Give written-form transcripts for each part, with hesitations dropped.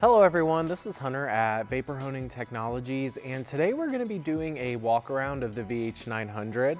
Hello everyone, this is Hunter at Vapor Honing Technologies, and today we're going to be doing a walk around of the VH900.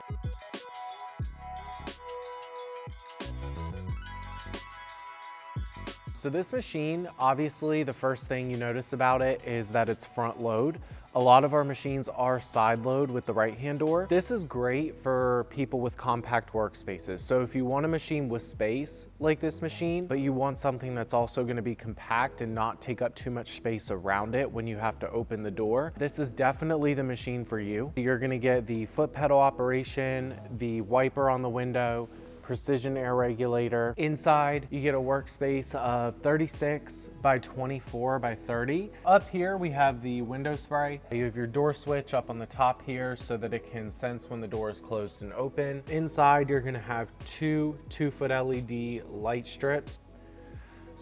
So this machine, obviously the first thing you notice about it is that it's front load. A lot of our machines are side load with the right hand door. This is great for people with compact workspaces. So if you want a machine with space like this machine, but you want something that's also going to be compact and not take up too much space around it when you have to open the door, this is definitely the machine for you. You're going to get the foot pedal operation, the wiper on the window, precision air regulator. Inside, you get a workspace of 36 by 24 by 30. Up here, we have the window spray. You have your door switch up on the top here so that it can sense when the door is closed and open. Inside, you're gonna have two 2-foot LED light strips.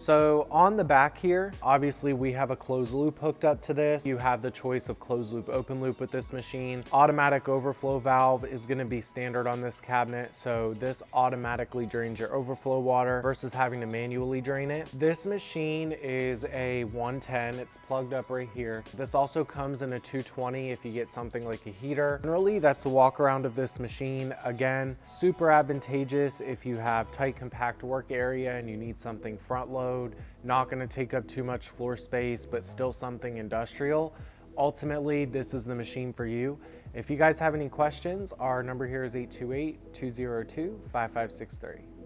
So on the back here, obviously we have a closed loop hooked up to this. You have the choice of closed loop, open loop with this machine. Automatic overflow valve is gonna be standard on this cabinet. So this automatically drains your overflow water versus having to manually drain it. This machine is a 110, it's plugged up right here. This also comes in a 220 if you get something like a heater. Generally, that's a walk around of this machine. Again, super advantageous if you have tight, compact work area and you need something front load, not going to take up too much floor space, but still something industrial. Ultimately, this is the machine for you. If you guys have any questions, our number here is 828-202-5563.